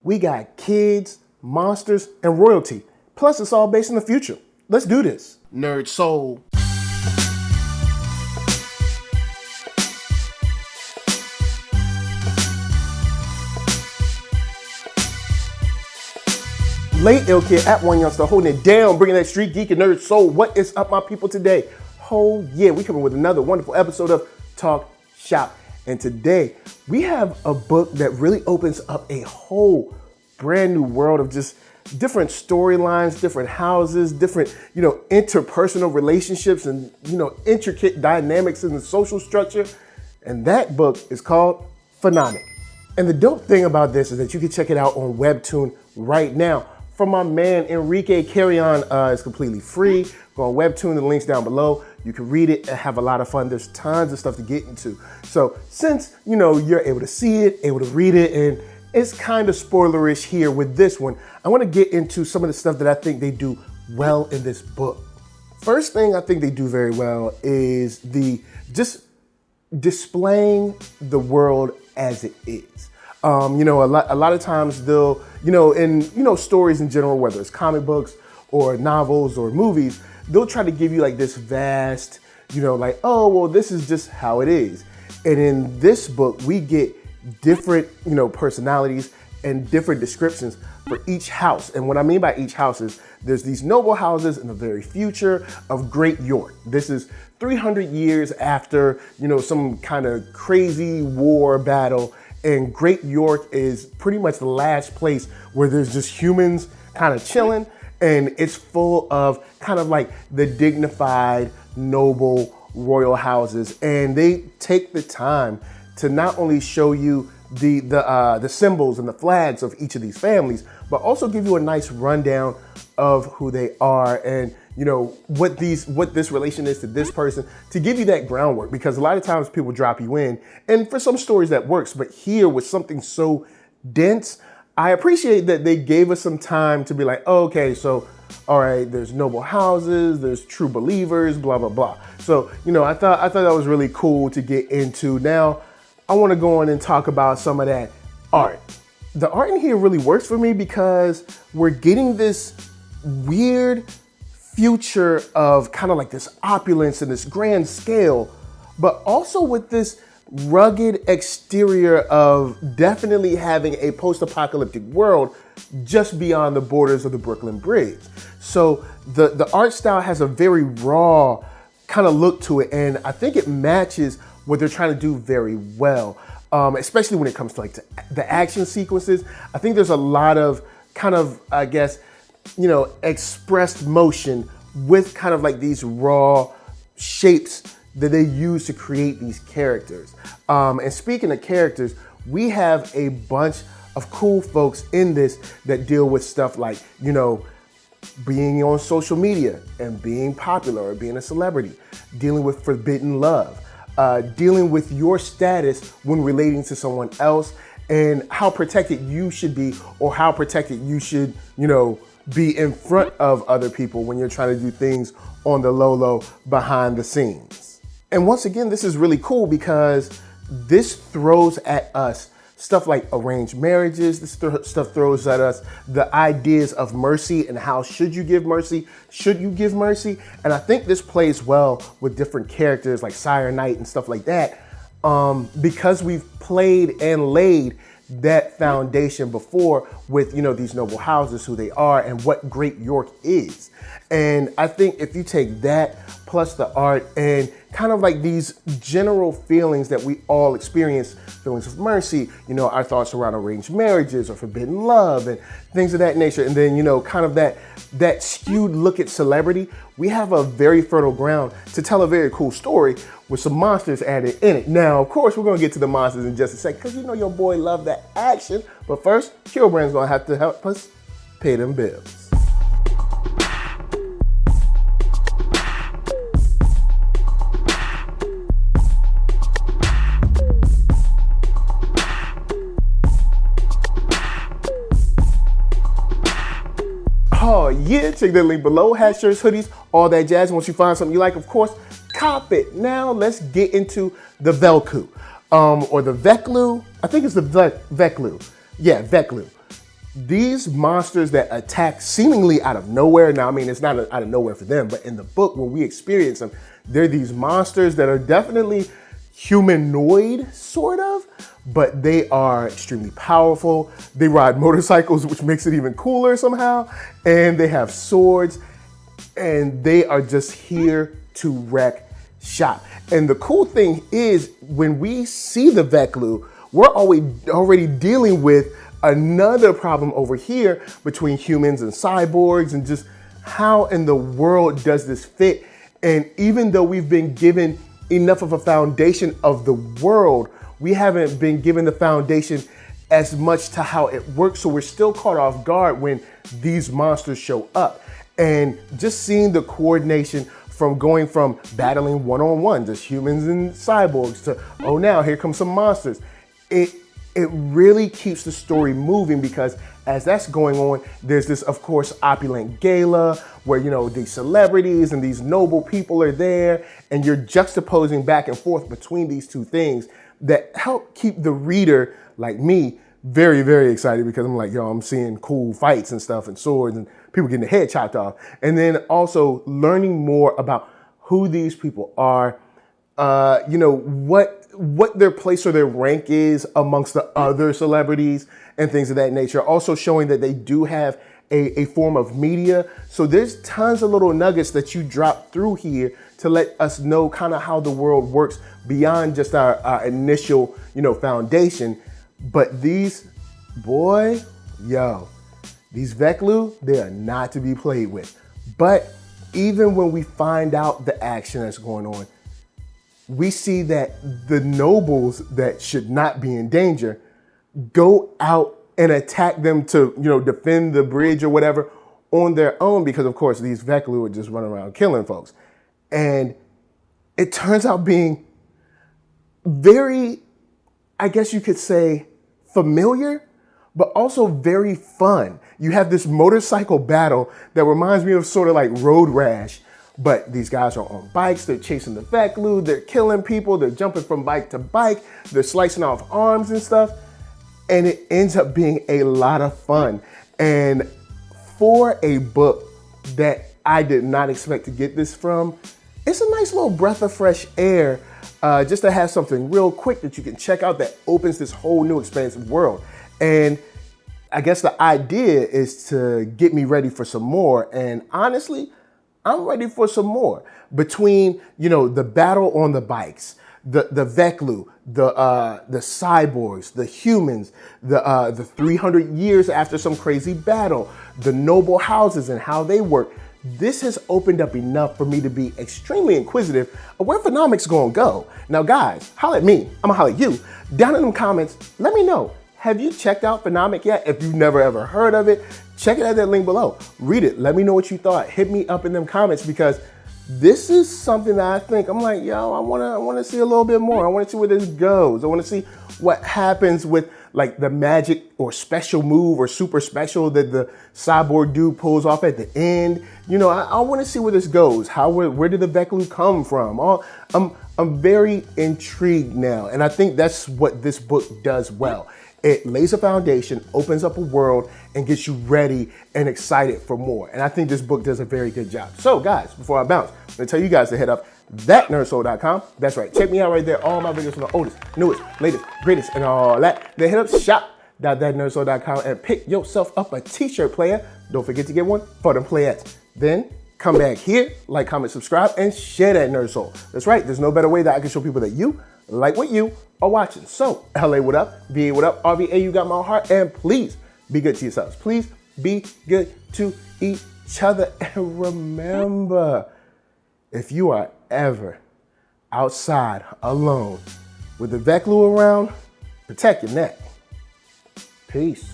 We got kids, monsters, and royalty. Plus, it's all based in the future. Let's do this. NERDSoul. Late Ill Kid at OneYoungsta holding it down, bringing that StreetGeek and NERDSoul. What is up, my people, today? Oh yeah, we coming with another wonderful episode of Talk Shop. And today we have a book that really opens up a whole brand new world of just different storylines, different houses, different, interpersonal relationships and, intricate dynamics in the social structure. And that book is called Phenomik. And the dope thing about this is that you can check it out on Webtoon right now. From my man, Enrique Carrion, it's completely free. Go on Webtoon, the link's down below. You can read it and have a lot of fun. There's tons of stuff to get into. So since, you're able to see it, able to read it, and it's kind of spoilerish here with this one, I want to get into some of the stuff that I think they do well in this book. First thing I think they do very well is just displaying the world as it is. A lot of times they'll, in stories in general, whether it's comic books or novels or movies, they'll try to give you like this vast, oh, well, this is just how it is. And in this book, we get different, personalities and different descriptions for each house. And what I mean by each house is there's these noble houses in the very future of Great York. This is 300 years after, some kind of crazy war battle. And Great York is pretty much the last place where there's just humans kind of chilling. And it's full of kind of like the dignified, noble, royal houses. And they take the time to not only show you the symbols and the flags of each of these families, but also give you a nice rundown of who they are and what this relation is to this person, to give you that groundwork, because a lot of times people drop you in, and for some stories that works, but here with something so dense, I appreciate that they gave us some time to be like, oh, okay, so all right, there's noble houses, there's true believers, blah blah blah. So I thought that was really cool to get into. Now I want to go on and talk about some of that art. The art in here really works for me because we're getting this weird future of kind of like this opulence and this grand scale, but also with this rugged exterior of definitely having a post-apocalyptic world just beyond the borders of the Brooklyn Bridge. So the art style has a very raw kind of look to it, and I think it matches what they're trying to do very well, especially when it comes to like the action sequences. I think there's a lot of kind of, I guess, expressed motion with kind of like these raw shapes that they use to create these characters. And speaking of characters, we have a bunch of cool folks in this that deal with stuff like, being on social media and being popular or being a celebrity, dealing with forbidden love, dealing with your status when relating to someone else, and how protected you should be, or how protected you should, be in front of other people when you're trying to do things on the low behind the scenes. And once again, this is really cool because this throws at us stuff like arranged marriages. This stuff throws at us the ideas of mercy and how should you give mercy? Should you give mercy? And I think this plays well with different characters like Sire Knight and stuff like that, because we've played and laid that foundation before with, these noble houses, who they are and what Great York is. And I think if you take that plus the art and kind of like these general feelings that we all experience, feelings of mercy, our thoughts around arranged marriages or forbidden love and things of that nature, and then, kind of that skewed look at celebrity, we have a very fertile ground to tell a very cool story with some monsters added in it. Now, of course, we're gonna get to the monsters in just a second, because your boy love that action. But first, KURO Brand's gonna have to help us pay them bills. Oh yeah, check that link below. Hat, shirts, hoodies, all that jazz. Once you find something you like, of course, cop it. Now let's get into the Velku, or the Veklu. I think it's the Veklu. Yeah, Veklu. these monsters that attack seemingly out of nowhere. Now, I mean, it's not out of nowhere for them, but in the book, when we experience them, they're these monsters that are definitely humanoid, sort of, but they are extremely powerful. They ride motorcycles, which makes it even cooler somehow. And they have swords, and they are just here to wreck shop. And the cool thing is, when we see the Veklu, we're already dealing with another problem over here between humans and cyborgs, and just how in the world does this fit? And even though we've been given enough of a foundation of the world, we haven't been given the foundation as much to how it works. So we're still caught off guard when these monsters show up. And just seeing the coordination from going from battling one-on-one, just humans and cyborgs, to, oh, now here come some monsters. It really keeps the story moving, because as that's going on, there's this, of course, opulent gala where, you know, these celebrities and these noble people are there, and you're juxtaposing back and forth between these two things that help keep the reader, like me, very, very excited, because I'm like, yo, I'm seeing cool fights and stuff and swords and people getting their head chopped off. And then also learning more about who these people are, you know, what their place or their rank is amongst the other celebrities and things of that nature. Also showing that they do have a form of media. So there's tons of little nuggets that you drop through here to let us know kind of how the world works beyond just our initial, you know, foundation. But these, boy, yo, these Veklu, they are not to be played with. But even when we find out the action that's going on, we see that the nobles that should not be in danger go out and attack them to, you know, defend the bridge or whatever on their own, because of course these Veklu are just running around killing folks. And it turns out being very, I guess you could say, familiar, but also very fun. You have this motorcycle battle that reminds me of sort of like Road Rash. But these guys are on bikes, they're chasing the Veklu, they're killing people, they're jumping from bike to bike, they're slicing off arms and stuff. And it ends up being a lot of fun. And for a book that I did not expect to get this from, it's a nice little breath of fresh air, just to have something real quick that you can check out that opens this whole new expansive world. And I guess the idea is to get me ready for some more. And honestly, I'm ready for some more. Between, you know, the battle on the bikes, the Veklu, the cyborgs, the humans, the 300 years after some crazy battle, the noble houses and how they work. This has opened up enough for me to be extremely inquisitive of where Phenomik's gonna go. Now guys, holla at me, I'm gonna holla at you. Down in them comments, let me know, have you checked out Phenomik yet? If you've never ever heard of it, check it at that link below. Read it, let me know what you thought. Hit me up in them comments, because this is something that I think, I'm like, yo, I wanna see a little bit more. I wanna see where this goes. I wanna see what happens with like the magic or special move or super special that the cyborg dude pulls off at the end. You know, I wanna see where this goes. Where did the Veklu come from? I'm very intrigued now. And I think that's what this book does well. It lays a foundation, opens up a world, and gets you ready and excited for more. And I think this book does a very good job. So guys, before I bounce, I'm gonna tell you guys to head up ThatNERDSoul.com. That's right, check me out right there. All my videos from the oldest, newest, latest, greatest, and all that. Then hit up shop.thatnerdsoul.com and pick yourself up a t-shirt, player. Don't forget to get one for them playettes. Then come back here, like, comment, subscribe, and share that Nerd Soul. That's right, there's no better way that I can show people that you like what you are watching. So, LA, what up? VA, what up? RVA, you got my heart. And please be good to yourselves. Please be good to each other. And remember, if you are ever outside alone with the Veklu around, protect your neck. Peace.